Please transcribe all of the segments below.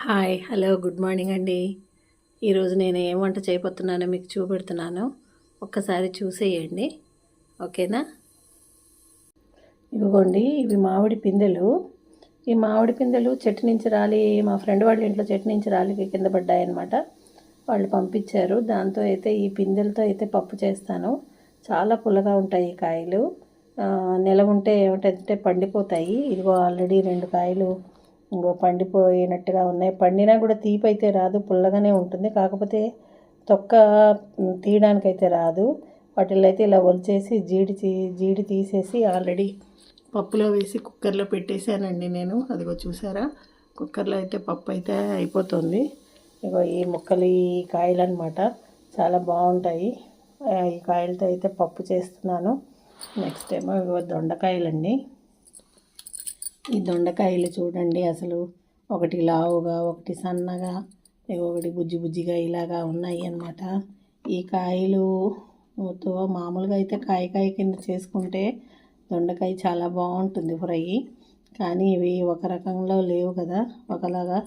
Hi hello good morning అండి. ఈరోజు నేను ఏం వంట చేయబోతున్నానో మీకు చూపెడుతున్నాను. ఒక్కసారి చూసేయండి, ఓకేనా? ఇదిగోండి, ఇవి మామిడి పిందెలు. ఈ మామిడి పిందెలు చెట్టు నుంచి రాలి, మా ఫ్రెండ్ వాళ్ళ ఇంట్లో చెట్టు నుంచి రాలి కింద పడ్డాయన్నమాట. వాళ్ళు పంపించారు. దాంతో అయితే ఈ పిందెలతో అయితే పప్పు చేస్తాను. చాలా పుల్లగా ఉంటాయి ఈ కాయలు. నెల ఉంటే ఏమిటంటే పండిపోతాయి. ఇదిగో ఆల్రెడీ 2 కాయలు ఇంకో పండిపోయినట్టుగా ఉన్నాయి. పండినా కూడా తీపి అయితే రాదు, పుల్లగానే ఉంటుంది. కాకపోతే తొక్క తీయడానికైతే రాదు. వాటిల్లో అయితే ఇలా ఒలిచేసి జీడి తీసేసి ఆల్రెడీ పప్పులో వేసి కుక్కర్లో పెట్టేశానండి నేను. అదిగో చూసారా, కుక్కర్లో అయితే పప్పు అయితే అయిపోతుంది. ఇగో ఈ ముక్కలు, ఈ కాయలు అనమాట, చాలా బాగుంటాయి. ఈ కాయలతో అయితే పప్పు చేస్తున్నాను. నెక్స్ట్ ఏమో ఇగో దొండకాయలండి. ఈ దొండకాయలు చూడండి, అసలు ఒకటి లావుగా, ఒకటి సన్నగా, ఒకటి బుజ్జి బుజ్జిగా ఇలాగా ఉన్నాయి అన్నమాట. ఈ కాయలుతో మామూలుగా అయితే కాయ కింద చేసుకుంటే దొండకాయ చాలా బాగుంటుంది ఫ్రై. కానీ ఇవి ఒక రకంలో లేవు కదా, ఒకలాగా.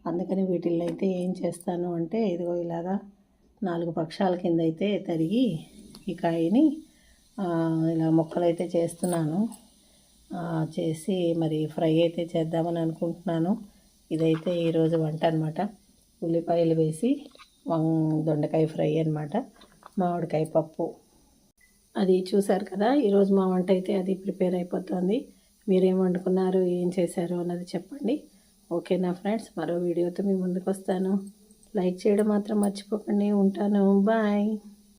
అందుకని వీటిల్లో అయితే ఏం చేస్తాను అంటే, ఇదిగో ఇలాగా 4 పక్షాల కింద అయితే తరిగి ఈ కాయని ఇలా ముక్కలు అయితే చేస్తున్నాను. చేసి మరి ఫ్రై అయితే చేద్దామని అనుకుంటున్నాను. ఇదైతే ఈరోజు వంట అనమాట. ఉల్లిపాయలు వేసి దొండకాయ ఫ్రై అనమాట, మామిడికాయ పప్పు. అది చూసారు కదా, ఈరోజు మా వంట అయితే అది ప్రిపేర్ అయిపోతుంది. మీరేం వండుకున్నారు, ఏం చేశారు అన్నది చెప్పండి, ఓకేనా ఫ్రెండ్స్? మరో వీడియోతో మీ ముందుకు వస్తాను. లైక్ చేయడం మాత్రం మర్చిపోకండి. ఉంటాను, బాయ్.